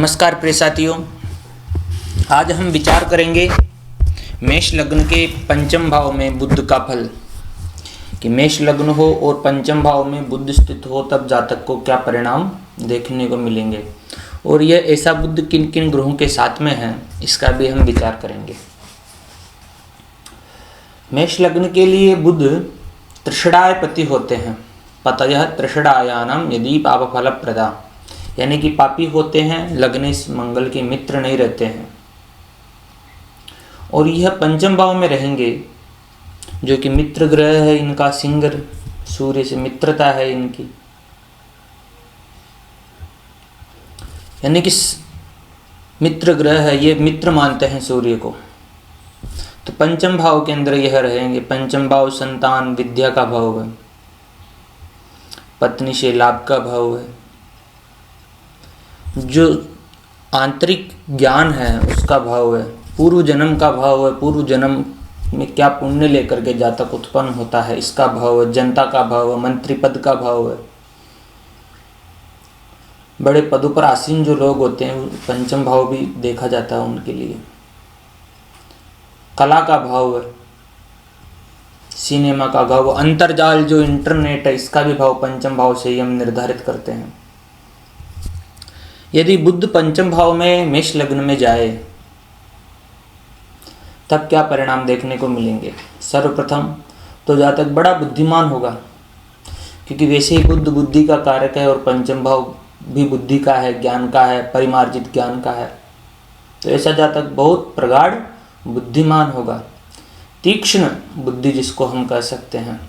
नमस्कार प्रिय साथियों, आज हम विचार करेंगे मेष लग्न के पंचम भाव में बुध का फल कि मेष लग्न हो और पंचम भाव में बुध स्थित हो तब जातक को क्या परिणाम देखने को मिलेंगे और यह ऐसा बुध किन किन ग्रहों के साथ में है इसका भी हम विचार करेंगे। मेष लग्न के लिए बुध तृषणाय पति होते हैं। पतयः तृषणायानाम यदि पाप फल प्रदा, यानी कि पापी होते हैं, लग्नेश मंगल के मित्र नहीं रहते हैं और यह पंचम भाव में रहेंगे जो कि मित्र ग्रह है इनका। सिंह सूर्य से मित्रता है इनकी, यानी कि मित्र ग्रह है, ये मित्र मानते हैं सूर्य को। तो पंचम भाव के अंदर यह रहेंगे। पंचम भाव संतान विद्या का भाव है, पत्नी से लाभ का भाव है, जो आंतरिक ज्ञान है उसका भाव है, पूर्व जन्म का भाव है, पूर्व जन्म में क्या पुण्य लेकर के जातक उत्पन्न होता है इसका भाव है, जनता का भाव है, मंत्री पद का भाव है, बड़े पदों पर आसीन जो लोग होते हैं पंचम भाव भी देखा जाता है उनके लिए। कला का भाव है, सिनेमा का भाव, अंतर्जाल जो इंटरनेट है इसका भी भाव पंचम भाव से ही हम निर्धारित करते हैं। यदि बुध पंचम भाव में मेष लग्न में जाए तब क्या परिणाम देखने को मिलेंगे। सर्वप्रथम तो जातक बड़ा बुद्धिमान होगा, क्योंकि वैसे ही बुध बुद्धि का कारक है और पंचम भाव भी बुद्धि का है, ज्ञान का है, परिमार्जित ज्ञान का है। तो ऐसा जातक बहुत प्रगाढ़ बुद्धिमान होगा, तीक्ष्ण बुद्धि जिसको हम कह सकते हैं।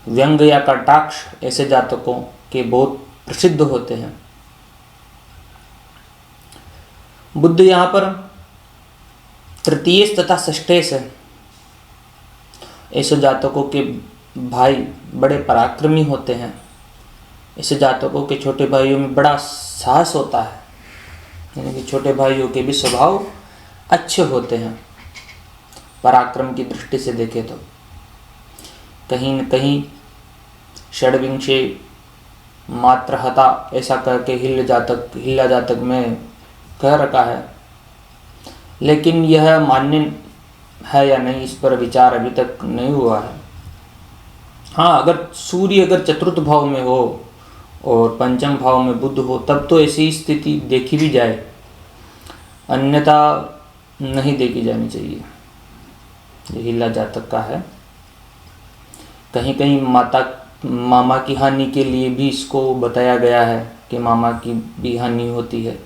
व्यंग या कटाक्ष ऐसे जातकों के बहुत प्रसिद्ध होते हैं। बुध यहाँ पर तृतीय तथा षष्ठेश है। ऐसे जातकों के भाई बड़े पराक्रमी होते हैं। ऐसे जातकों के छोटे भाइयों में बड़ा साहस होता है, यानी कि छोटे भाइयों के भी स्वभाव अच्छे होते हैं। पराक्रम की दृष्टि से देखें तो कहीं न कहीं षड्विंशे मात्रहता ऐसा करके हिल्ला जातक में कह रखा है, लेकिन यह मान्य है या नहीं इस पर विचार अभी तक नहीं हुआ है। हाँ, अगर सूर्य अगर चतुर्थ भाव में हो और पंचम भाव में बुध हो तब तो ऐसी स्थिति देखी भी जाए, अन्यथा नहीं देखी जानी चाहिए। ये हिल्ला जातक का है। कहीं कहीं मामा की हानि के लिए भी इसको बताया गया है कि मामा की भी हानि होती है,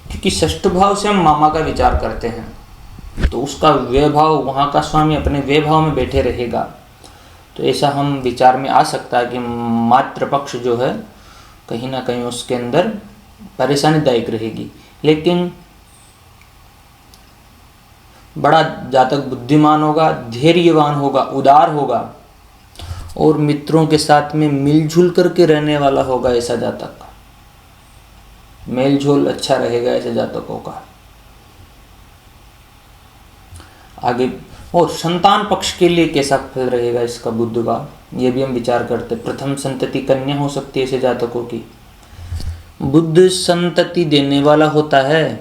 क्योंकि षष्ठ भाव से हम मामा का विचार करते हैं तो उसका व्यय भाव, वहाँ का स्वामी अपने व्यय भाव में बैठे रहेगा, तो ऐसा हम विचार में आ सकता है कि मातृपक्ष जो है कहीं ना कहीं उसके अंदर परेशानीदायक रहेगी। लेकिन बड़ा जातक बुद्धिमान होगा, धैर्यवान होगा, उदार होगा और मित्रों के साथ में मिलजुल करके रहने वाला होगा। ऐसा जातक मेलझोल अच्छा रहेगा ऐसे जातकों का। आगे और संतान पक्ष के लिए कैसा फल रहेगा इसका बुध का, ये भी हम विचार करते। प्रथम संतति कन्या हो सकती है ऐसे जातकों की। बुध संतति देने वाला होता है।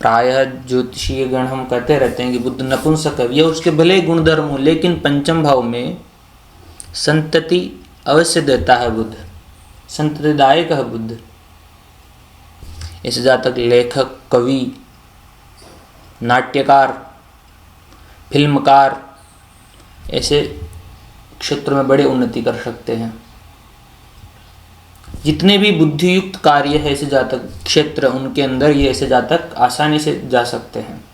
प्रायः ज्योतिषीय गण हम कहते रहते हैं कि बुध नपुंसक है, यह उसके भले गुणधर्म हो, लेकिन पंचम भाव में संतति अवश्य देता है बुध, संततिदायक है बुध। ऐसे जातक लेखक, कवि, नाट्यकार, फिल्मकार ऐसे क्षेत्र में बड़े उन्नति कर सकते हैं। जितने भी बुद्धियुक्त कार्य है ऐसे जातक क्षेत्र, उनके अंदर ये ऐसे जातक आसानी से जा सकते हैं।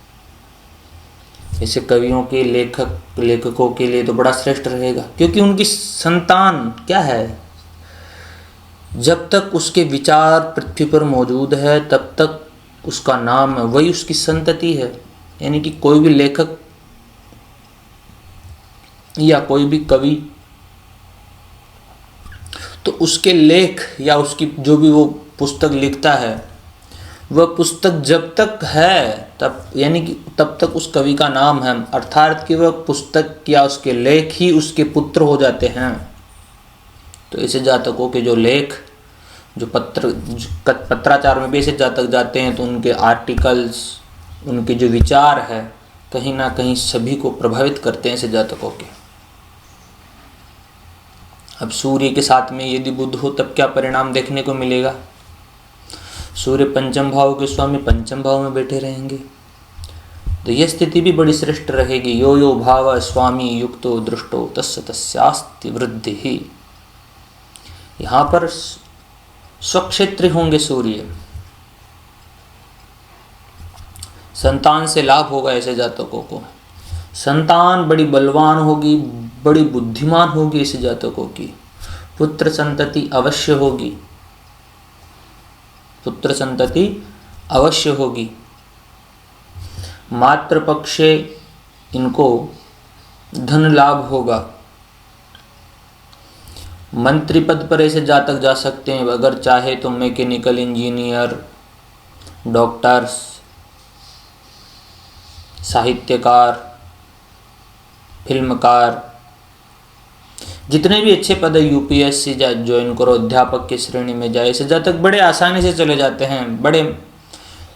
ऐसे कवियों के लेखकों के लिए तो बड़ा श्रेष्ठ रहेगा, क्योंकि उनकी संतान क्या है, जब तक उसके विचार पृथ्वी पर मौजूद है तब तक उसका नाम है, वही उसकी संतति है। यानी कि कोई भी लेखक या कोई भी कवि, तो उसके लेख या उसकी जो भी वो पुस्तक लिखता है, वह पुस्तक जब तक है तब, यानी कि तब तक उस कवि का नाम है, अर्थात कि वह पुस्तक या उसके लेख ही उसके पुत्र हो जाते हैं। तो ऐसे जातकों के जो लेख जो पत्राचार में भी ऐसे जातक जाते हैं तो उनके आर्टिकल्स, उनके जो विचार है कहीं ना कहीं सभी को प्रभावित करते हैं ऐसे जातकों के। अब सूर्य के साथ में यदि बुध हो तब क्या परिणाम देखने को मिलेगा? सूर्य पंचम भाव के स्वामी पंचम भाव में बैठे रहेंगे तो यह स्थिति भी बड़ी श्रेष्ठ रहेगी। यो यो भाव स्वामी युक्तो दृष्टो तस्य तस्यास्ति वृद्धि ही। यहाँ पर स्वक्षेत्र होंगे सूर्य, संतान से लाभ होगा ऐसे जातकों को। संतान बड़ी बलवान होगी, बड़ी बुद्धिमान होगी ऐसे जातकों की। पुत्र संतति अवश्य होगी, पुत्र संतति अवश्य होगी। मातृपक्षे इनको धन लाभ होगा। मंत्री पद पर ऐसे जातक जा सकते हैं, अगर चाहे तो मैकेनिकल इंजीनियर, डॉक्टर्स, साहित्यकार, फिल्मकार, जितने भी अच्छे पद है यूपीएससी ज्वाइन करो, अध्यापक की श्रेणी में जाए, ऐसे जातक बड़े आसानी से चले जाते हैं। बड़े,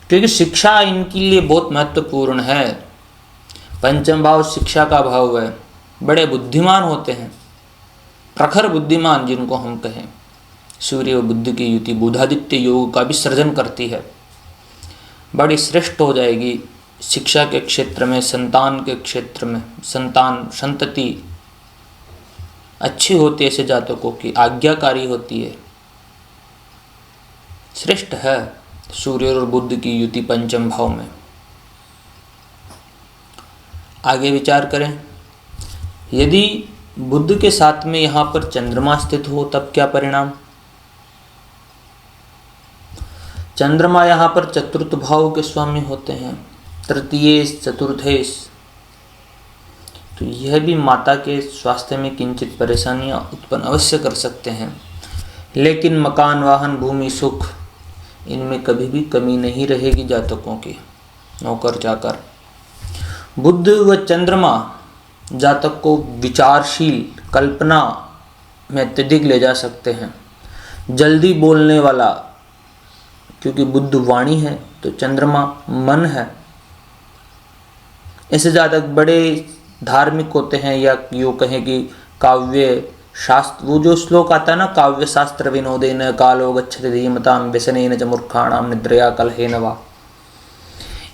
क्योंकि शिक्षा इनके लिए बहुत महत्वपूर्ण है। पंचम भाव शिक्षा का भाव है। बड़े बुद्धिमान होते हैं, प्रखर बुद्धिमान जिनको हम कहें। सूर्य और बुध की युति बुधादित्य योग का भी सृजन करती है। बड़ी श्रेष्ठ हो जाएगी शिक्षा के क्षेत्र में, संतान के क्षेत्र में। संतान संतति अच्छी होती है ऐसे जातकों की, आज्ञाकारी होती है, श्रेष्ठ है सूर्य और बुध की युति पंचम भाव में। आगे विचार करें, यदि बुध के साथ में यहाँ पर चंद्रमा स्थित हो तब क्या परिणाम? चंद्रमा यहाँ पर चतुर्थ भाव के स्वामी होते हैं, तृतीयेश चतुर्थेश। तो यह भी माता के स्वास्थ्य में किंचित परेशानियां उत्पन्न अवश्य कर सकते हैं, लेकिन मकान, वाहन, भूमि, सुख इनमें कभी भी कमी नहीं रहेगी जातकों की। नौकर चाकर, बुध व चंद्रमा जातक को विचारशील, कल्पना में अत्यधिक ले जा सकते हैं। जल्दी बोलने वाला, क्योंकि बुध वाणी है तो चंद्रमा मन है। ऐसे जातक बड़े धार्मिक होते हैं, या यूँ कहें कि काव्य शास्त्र, वो जो श्लोक आता है ना, काव्य शास्त्र विनोदेन कालो गच्छति धीमतां व्यसनेन च मूर्खाणां निद्रया कलहेन वा।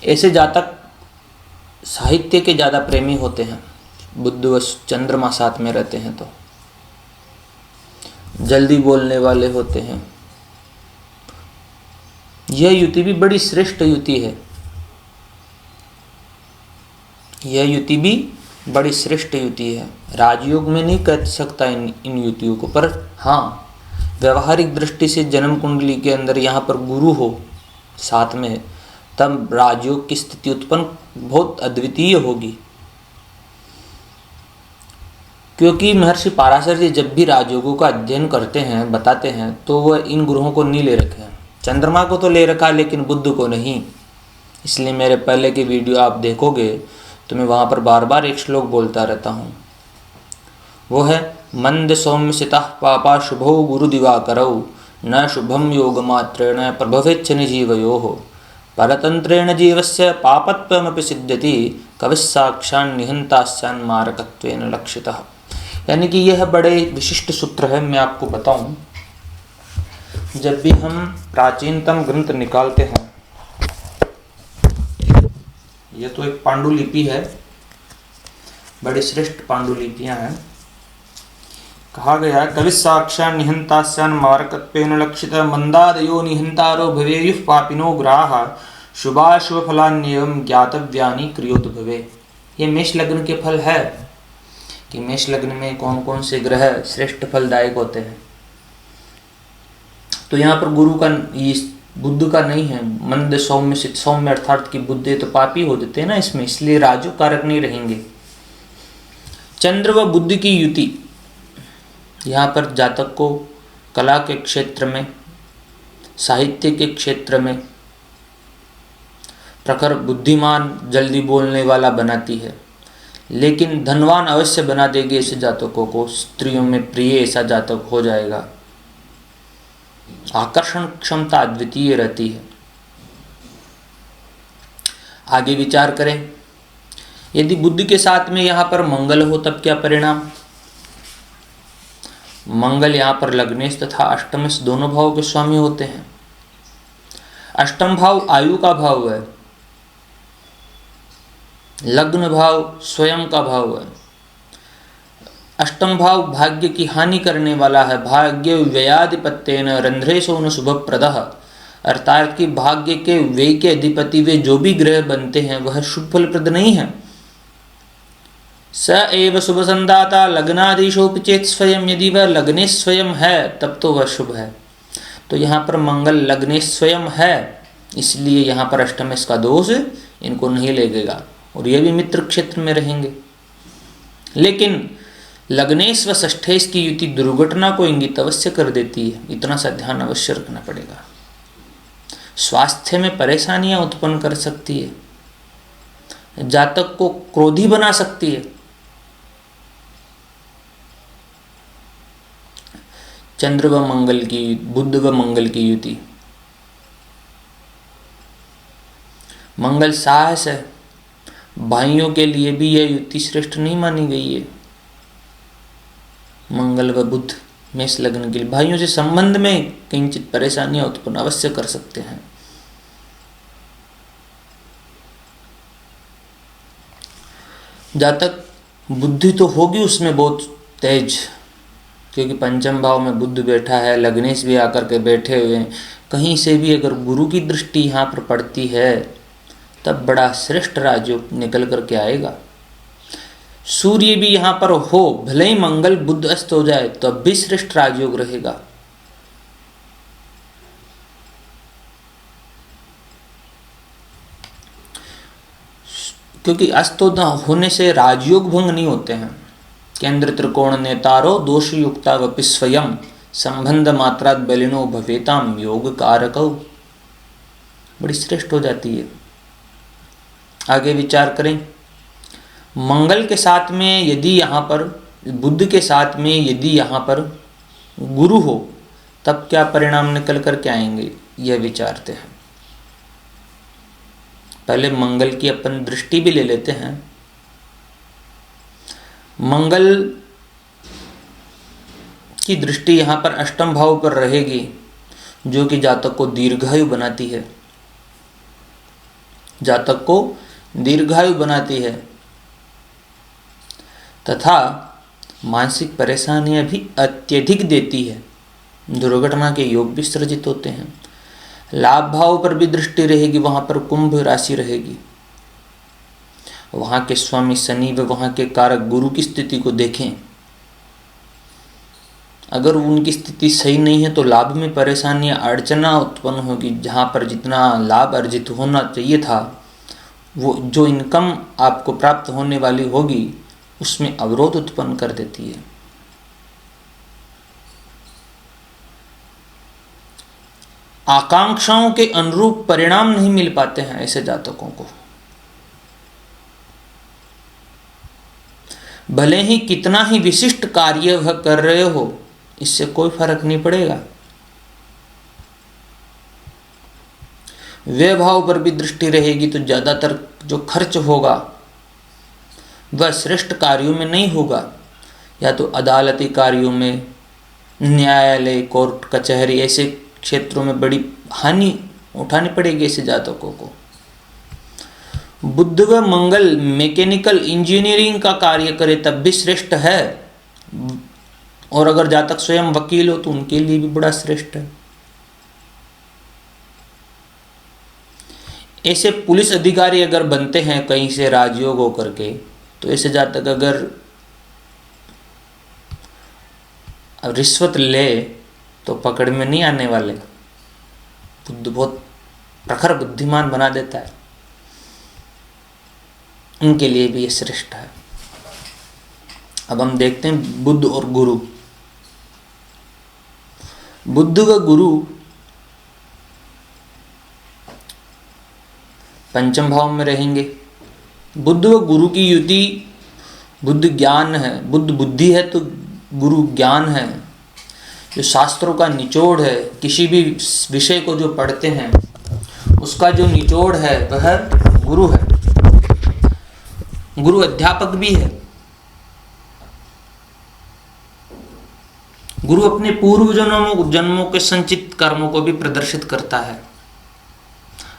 ऐसे जातक साहित्य के ज़्यादा प्रेमी होते हैं। बुध व चंद्रमा साथ में रहते हैं तो जल्दी बोलने वाले होते हैं। यह युति भी बड़ी श्रेष्ठ युति है। यह युति भी बड़ी श्रेष्ठ युति है। राजयोग में नहीं कह सकता इन युतियों को, पर हाँ व्यवहारिक दृष्टि से जन्म कुंडली के अंदर यहाँ पर गुरु हो साथ में, तब राजयोग की स्थिति उत्पन्न बहुत अद्वितीय होगी। क्योंकि महर्षि पाराशर जी जब भी राजयोगों का अध्ययन करते हैं, बताते हैं, तो वह इन ग्रहों को नहीं ले रखे हैं। चंद्रमा को तो ले रखा, लेकिन बुध को नहीं। इसलिए मेरे पहले की वीडियो आप देखोगे तो मैं वहाँ पर बार बार एक श्लोक बोलता रहता हूँ। वो है मंद सौम्य सितः पापा शुभो गुरु दिवाकरौ न शुभम योग मात्रेण प्रभवेच्छ निजीवयोः परतंत्रेण जीवस्य पापत्वमपि सिद्ध्यति कविस्साक्षान् निहंतास्यान् मारकत्वेन लक्षितः। यानी कि यह बड़े विशिष्ट सूत्र है। मैं आपको बताऊं, जब भी हम प्राचीनतम ग्रंथ निकालते हैं, यह तो एक पांडुलिपि है, बड़ी श्रेष्ठ पांडुलिपियां हैं। कहा गया कविस्साक्षान् निहंतास्यान् मारकत्वेन लक्षितः मंदादयो निहंतारो भवेयुः पापिनो ग्राहा शुभाशुभ फलान्येवं ज्ञातव्यानि क्रियोत भवे। ये मेष लग्न के फल है कि मेष लग्न में कौन कौन से ग्रह श्रेष्ठ फलदायक होते हैं। तो यहाँ पर गुरु का, बुद्ध का नहीं है। मंद सौम्य, सौम्य अर्थात कि बुद्धि तो पापी हो जाते हैं ना इसमें, इसलिए राजू कारक नहीं रहेंगे। चंद्र व बुद्ध की युति, यहाँ पर जातक को कला के क्षेत्र में, साहित्य के क्षेत्र में प्रखर बुद्धिमान, जल्दी बोलने वाला बनाती है, लेकिन धनवान अवश्य बना देगी ऐसे जातकों को। स्त्रियों में प्रिय ऐसा जातक हो जाएगा। आकर्षण क्षमता अद्वितीय रहती है। आगे विचार करें, यदि बुद्ध के साथ में यहाँ पर मंगल हो तब क्या परिणाम। मंगल यहाँ पर लग्नेश तथा अष्टमेश दोनों भाव के स्वामी होते हैं। अष्टम भाव आयु का भाव है, लग्न भाव स्वयं का भाव है। अष्टम भाव भाग्य की हानि करने वाला है। भाग्य व्ययाधिपत्येन रंध्रेशो न शुभप्रदः, अर्थात कि भाग्य के व्यय के अधिपति वे जो भी ग्रह बनते हैं वह शुभ फलप्रद नहीं है। स एव शुभ संदाता लग्नाधीशोपचेत स्वयं, यदि वह लग्ने स्वयं है तब तो वह शुभ है। तो यहाँ पर मंगल लग्ने स्वयं है, इसलिए यहाँ पर अष्टमेश का दोष इनको नहीं लगेगा और ये भी मित्र क्षेत्र में रहेंगे। लेकिन लग्नेश व षष्ठेश की युति दुर्घटना को इंगित अवश्य कर देती है, इतना सा ध्यान अवश्य रखना पड़ेगा। स्वास्थ्य में परेशानियां उत्पन्न कर सकती है, जातक को क्रोधी बना सकती है। चंद्र व मंगल की, बुध व मंगल की युति, मंगल साहस है, भाइयों के लिए भी यह युति श्रेष्ठ नहीं मानी गई है। मंगल व बुध मेष लग्न के लिए भाइयों से संबंध में किंचित परेशानियां उत्पन्न अवश्य कर सकते हैं। जातक बुद्धि तो होगी उसमें बहुत तेज, क्योंकि पंचम भाव में बुध बैठा है, लग्नेश भी आकर के बैठे हुए हैं। कहीं से भी अगर गुरु की दृष्टि यहाँ पर पड़ती है तब बड़ा श्रेष्ठ राजयोग निकल करके आएगा। सूर्य भी यहाँ पर हो, भले ही मंगल बुध अस्त हो जाए तो अब भी श्रेष्ठ राजयोग रहेगा। क्योंकि अस्त होने से राजयोग भंग नहीं होते हैं। केंद्र त्रिकोण नेतारो दोष युक्ता वपि स्वयं संबंध मात्रात बलिनो भवेताम योग कारकौ, बड़ी श्रेष्ठ हो जाती है। आगे विचार करें, मंगल के साथ में यदि यहाँ पर, बुध के साथ में यदि यहाँ पर गुरु हो तब क्या परिणाम निकल कर के आएंगे, यह विचारते हैं। पहले मंगल की अपन दृष्टि भी ले लेते हैं। मंगल की दृष्टि यहाँ पर अष्टम भाव पर रहेगी, जो कि जातक को दीर्घायु बनाती है, जातक को दीर्घायु बनाती है तथा मानसिक परेशानियां भी अत्यधिक देती है। दुर्घटना के योग भी सृजित होते हैं। लाभ भाव पर भी दृष्टि रहेगी, वहां पर कुंभ राशि रहेगी। वहां के स्वामी शनि व वहां के कारक गुरु की स्थिति को देखें। अगर उनकी स्थिति सही नहीं है तो लाभ में परेशानियां, अड़चना उत्पन्न होगी। जहां पर जितना लाभ अर्जित होना चाहिए था, वो जो इनकम आपको प्राप्त होने वाली होगी उसमें अवरोध उत्पन्न कर देती है। आकांक्षाओं के अनुरूप परिणाम नहीं मिल पाते हैं ऐसे जातकों को। भले ही कितना ही विशिष्ट कार्य वह कर रहे हो, इससे कोई फर्क नहीं पड़ेगा। व्यय भाव पर भी दृष्टि रहेगी तो ज्यादातर जो खर्च होगा वह श्रेष्ठ कार्यों में नहीं होगा, या तो अदालती कार्यों में, न्यायालय, कोर्ट कचहरी ऐसे क्षेत्रों में बड़ी हानि उठानी पड़ेगी ऐसे जातकों को। बुध व मंगल मैकेनिकल इंजीनियरिंग का कार्य करे तब भी श्रेष्ठ है, और अगर जातक स्वयं वकील हो तो उनके लिए भी बड़ा श्रेष्ठ है। ऐसे पुलिस अधिकारी अगर बनते हैं कहीं से राजयोग होकर के, तो ऐसे जातक अगर रिश्वत ले तो पकड़ में नहीं आने वाले। बुद्ध बहुत प्रखर बुद्धिमान बना देता है, उनके लिए भी ये श्रेष्ठ है। अब हम देखते हैं बुद्ध और गुरु। बुद्ध व गुरु पंचम भाव में रहेंगे। बुद्ध व गुरु की युति, बुद्ध ज्ञान है, बुद्ध बुद्धि है तो गुरु ज्ञान है। जो शास्त्रों का निचोड़ है, किसी भी विषय को जो पढ़ते हैं उसका जो निचोड़ है वह गुरु है। गुरु अध्यापक भी है। गुरु अपने पूर्व जन्मों के संचित कर्मों को भी प्रदर्शित करता है,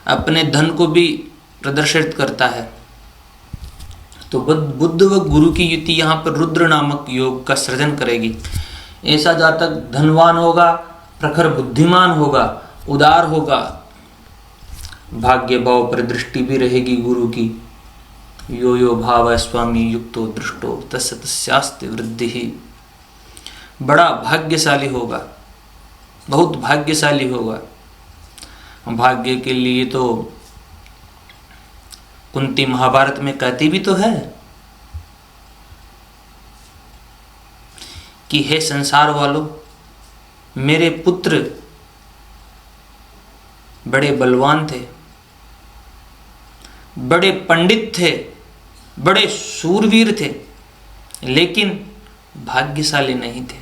अपने धन को भी प्रदर्शित करता है। तो बुद्ध व गुरु की युति यहाँ पर रुद्र नामक योग का सृजन करेगी। ऐसा जातक धनवान होगा, प्रखर बुद्धिमान होगा, उदार होगा, भाग्य भाव पर दृष्टि भी रहेगी गुरु की। यो यो भाव स्वामी युक्तो दृष्टो तस्य तस्यास्ति वृद्धि ही। बड़ा भाग्यशाली होगा, बहुत भाग्यशाली होगा। भाग्य के लिए तो कुंती महाभारत में कहती भी तो है कि हे संसार वालों, मेरे पुत्र बड़े बलवान थे, बड़े पंडित थे, बड़े शूरवीर थे, लेकिन भाग्यशाली नहीं थे।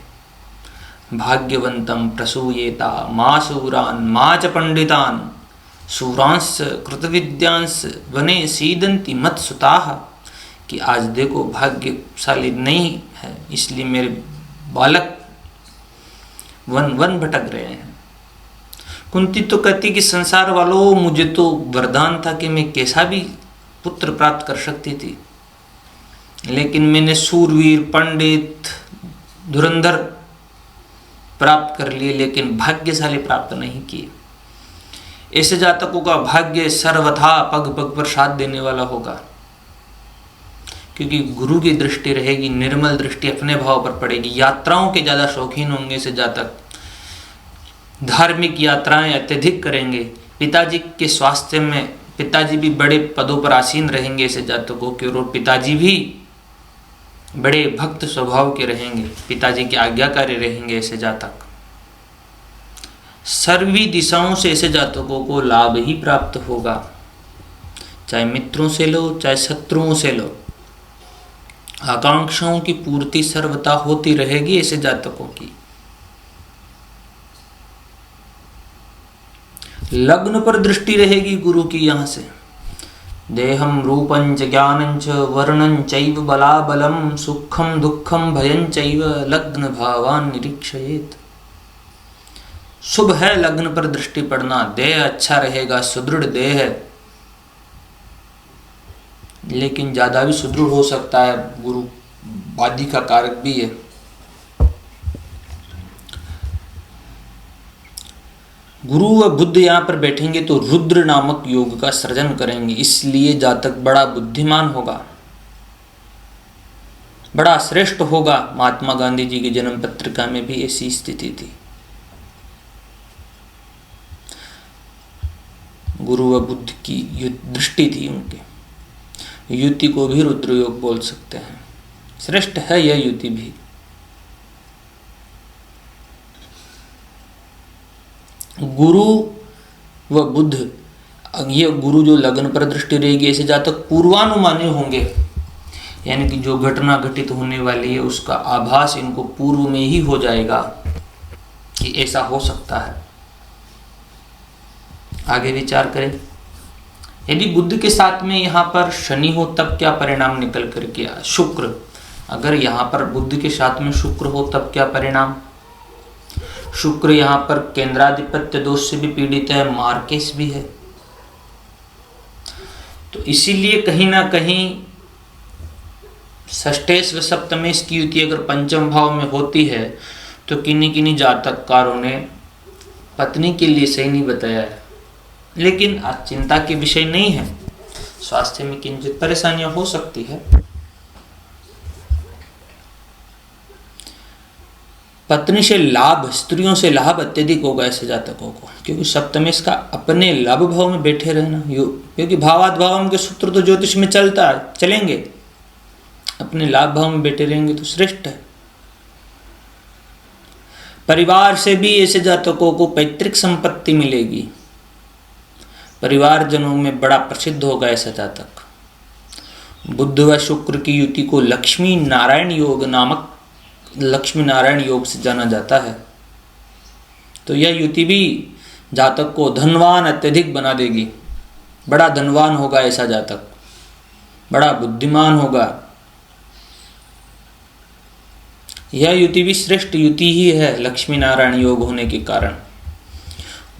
भाग्यवंतम प्रसूयेता मा शूरान मा च पंडितान शूरांश कृतविद्यांश वने सीदंती मत सुताः। कि आज देखो भाग्यशाली नहीं है, इसलिए मेरे बालक वन भटक रहे हैं। कुंती तो कहती कि संसार वालों, मुझे तो वरदान था कि मैं कैसा भी पुत्र प्राप्त कर सकती थी, लेकिन मैंने शूरवीर, पंडित, धुरंधर प्राप्त कर लिए, लेकिन भाग्यशाली प्राप्त नहीं किए। ऐसे जातकों का भाग्य सर्वथा पग पग पर साथ देने वाला होगा, क्योंकि गुरु की दृष्टि रहेगी, निर्मल दृष्टि अपने भाव पर पड़ेगी। यात्राओं के ज़्यादा शौकीन होंगे ऐसे जातक, धार्मिक यात्राएं अत्यधिक करेंगे। पिताजी के स्वास्थ्य में, पिताजी भी बड़े पदों पर आसीन रहेंगे ऐसे जातकों के, और पिताजी भी बड़े भक्त स्वभाव के रहेंगे, पिताजी के आज्ञाकारी रहेंगे ऐसे जातक। सर्वी दिशाओं से ऐसे जातकों को लाभ ही प्राप्त होगा, चाहे मित्रों से लो, चाहे शत्रुओं से लो। आकांक्षाओं की पूर्ति सर्वथा होती रहेगी ऐसे जातकों की। लग्न पर दृष्टि रहेगी गुरु की। यहाँ से देहम रूपंच ज्ञानंच वर्णं चैव बलाबलम सुखम दुखम भयं चैव लग्न भावान निरीक्षयेत्। शुभ है लग्न पर दृष्टि पड़ना, देह अच्छा रहेगा, सुदृढ़ देह है, लेकिन ज्यादा भी सुदृढ़ हो सकता है, गुरु वादी का कारक भी है। गुरु व बुद्ध यहाँ पर बैठेंगे तो रुद्र नामक योग का सृजन करेंगे, इसलिए जातक बड़ा बुद्धिमान होगा, बड़ा श्रेष्ठ होगा। महात्मा गांधी जी की जन्म पत्रिका में भी ऐसी स्थिति थी। गुरु व बुद्ध की दृष्टि थी उनके। युति को भी रुद्र योग बोल सकते हैं, श्रेष्ठ है यह युति भी। गुरु व बुद्ध, ये गुरु जो लग्न पर दृष्टि रहेगी, ऐसे जातक पूर्वानुमानी होंगे, यानी कि जो घटना घटित होने वाली है उसका आभास इनको पूर्व में ही हो जाएगा कि ऐसा हो सकता है। आगे विचार करें, यदि बुद्ध के साथ में यहाँ पर शनि हो तब क्या परिणाम निकल कर के आए? शुक्र, अगर यहाँ पर बुद्ध के साथ में शुक्र हो तब क्या परिणाम? शुक्र यहाँ पर केंद्राधिपत्य दोष से भी पीड़ित है, मार्केस भी है, तो इसीलिए कहीं ना कहीं षष्ठेश व सप्तमेश की युति अगर पंचम भाव में होती है तो किन्हीं किन्हीं जातककारों ने पत्नी के लिए सही नहीं बताया है, लेकिन आज चिंता के विषय नहीं है। स्वास्थ्य में किंचित परेशानियां हो सकती है। पत्नी से लाभ, स्त्रियों से लाभ अत्यधिक होगा ऐसे जातकों को, क्योंकि सप्तमेश का अपने लाभ भाव में बैठे रहना, क्योंकि भावाद भावम के सूत्र तो ज्योतिष में चलेंगे, अपने लाभ भाव में बैठे रहेंगे तो श्रेष्ठ है। परिवार से भी ऐसे जातकों को पैतृक संपत्ति मिलेगी, परिवारजनों में बड़ा प्रसिद्ध होगा ऐसा जातक। बुद्ध व शुक्र की युति को लक्ष्मी नारायण योग नामक, लक्ष्मी नारायण योग से जाना जाता है। तो यह युति भी जातक को धनवान अत्यधिक बना देगी। बड़ा धनवान होगा ऐसा जातक, बड़ा बुद्धिमान होगा। यह युति भी श्रेष्ठ युति ही है लक्ष्मी नारायण योग होने के कारण।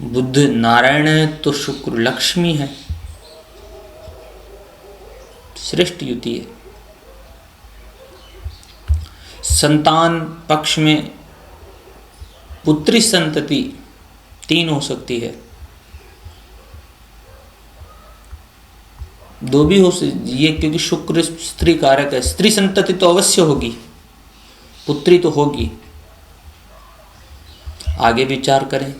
बुध नारायण है तो शुक्र लक्ष्मी है, श्रेष्ठ युति है। संतान पक्ष में पुत्री संतति 3 हो सकती है, 2 भी हो सकती है, क्योंकि शुक्र स्त्री कारक है। स्त्री संतति तो अवश्य होगी, पुत्री तो होगी। आगे विचार करें,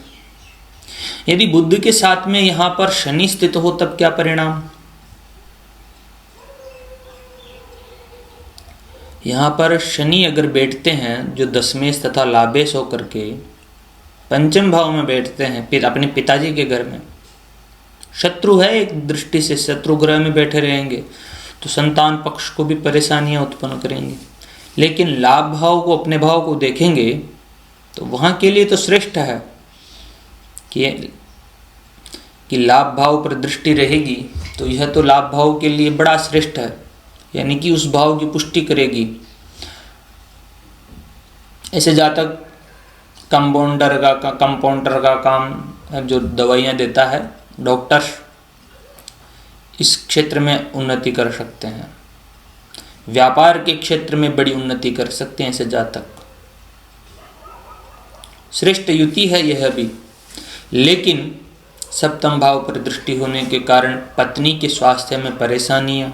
यदि बुध के साथ में यहां पर शनि स्थित हो तब क्या परिणाम। यहां पर शनि अगर बैठते हैं जो दशमेश तथा लाभेश होकर के पंचम भाव में बैठते हैं अपने पिताजी के घर में, शत्रु है एक दृष्टि से, शत्रु ग्रह में बैठे रहेंगे तो संतान पक्ष को भी परेशानियां उत्पन्न करेंगे। लेकिन लाभ भाव को, अपने भाव को देखेंगे तो वहां के लिए तो श्रेष्ठ है कि लाभ भाव पर दृष्टि रहेगी, तो यह तो लाभ भाव के लिए बड़ा श्रेष्ठ है, यानी कि उस भाव की पुष्टि करेगी। ऐसे जातक कंपाउंडर का काम, जो दवाइयाँ देता है डॉक्टर, इस क्षेत्र में उन्नति कर सकते हैं। व्यापार के क्षेत्र में बड़ी उन्नति कर सकते हैं ऐसे जातक। श्रेष्ठ युति है यह भी, लेकिन सप्तम भाव पर दृष्टि होने के कारण पत्नी के स्वास्थ्य में परेशानियां,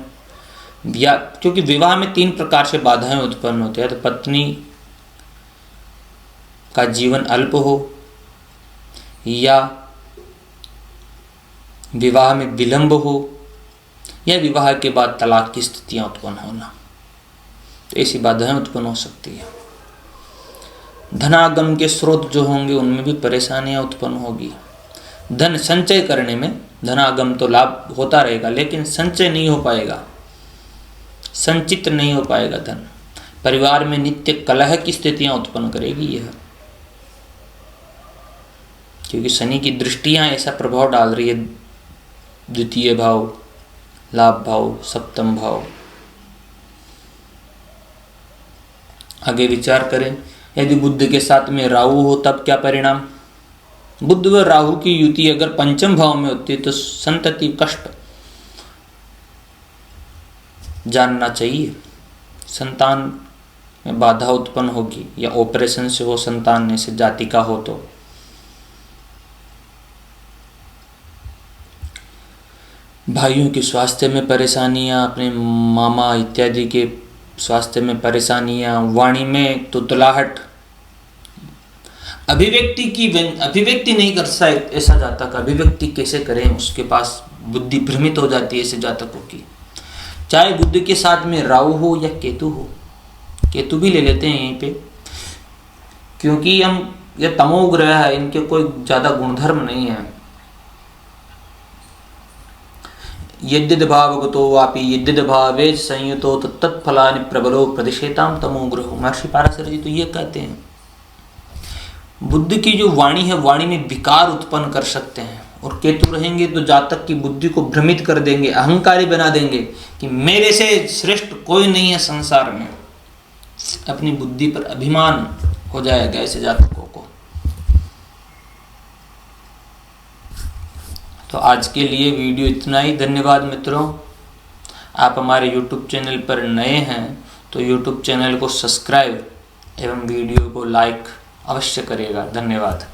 या क्योंकि विवाह में 3 प्रकार से बाधाएं उत्पन्न होती है, तो पत्नी का जीवन अल्प हो, या विवाह में विलंब हो, या विवाह के बाद तलाक की स्थितियां उत्पन्न होना, तो ऐसी बाधाएं उत्पन्न हो सकती है। धनागम के स्रोत जो होंगे उनमें भी परेशानियां उत्पन्न होगी। धन संचय करने में, धनागम तो लाभ होता रहेगा लेकिन संचय नहीं हो पाएगा, संचित नहीं हो पाएगा धन। परिवार में नित्य कलह की स्थितियां उत्पन्न करेगी यह, क्योंकि शनि की दृष्टियां ऐसा प्रभाव डाल रही है। द्वितीय भाव, लाभ भाव, सप्तम भाव। आगे विचार करें, यदि बुध के साथ में राहु हो तब क्या परिणाम। बुध व राहु की युति अगर पंचम भाव में होती है तो संतति कष्ट जानना चाहिए, संतान में बाधा उत्पन्न होगी, या ऑपरेशन से हो संतान से जातिका हो तो। भाइयों के स्वास्थ्य में परेशानियां, अपने मामा इत्यादि के स्वास्थ्य में परेशानियां, वाणी में तुतलाहट, अभिव्यक्ति नहीं कर सकता ऐसा जातक, अभिव्यक्ति कैसे करें, उसके पास बुद्धि भ्रमित हो जाती है ऐसे जातकों की। चाहे बुध के साथ में राहु हो या केतु हो, केतु भी ले लेते हैं यहीं पे, क्योंकि ये तमोग्रह है, इनके कोई ज्यादा गुणधर्म नहीं है। यद्यद भावगतो वापि यद्यद भावे संयुतो तत्फलानि प्रबलो प्रदिशेताम तमोग्रहो। महर्षि पाराशर जी तो ये कहते हैं, बुद्ध की जो वाणी है, वाणी में विकार उत्पन्न कर सकते हैं, और केतु रहेंगे तो जातक की बुद्धि को भ्रमित कर देंगे, अहंकारी बना देंगे कि मेरे से श्रेष्ठ कोई नहीं है संसार में। अपनी बुद्धि पर अभिमान हो जाएगा ऐसे जातकों को। तो आज के लिए वीडियो इतना ही। धन्यवाद मित्रों। आप हमारे YouTube चैनल पर नए हैं तो YouTube चैनल को सब्सक्राइब एवं वीडियो को लाइक अवश्य करिएगा। धन्यवाद।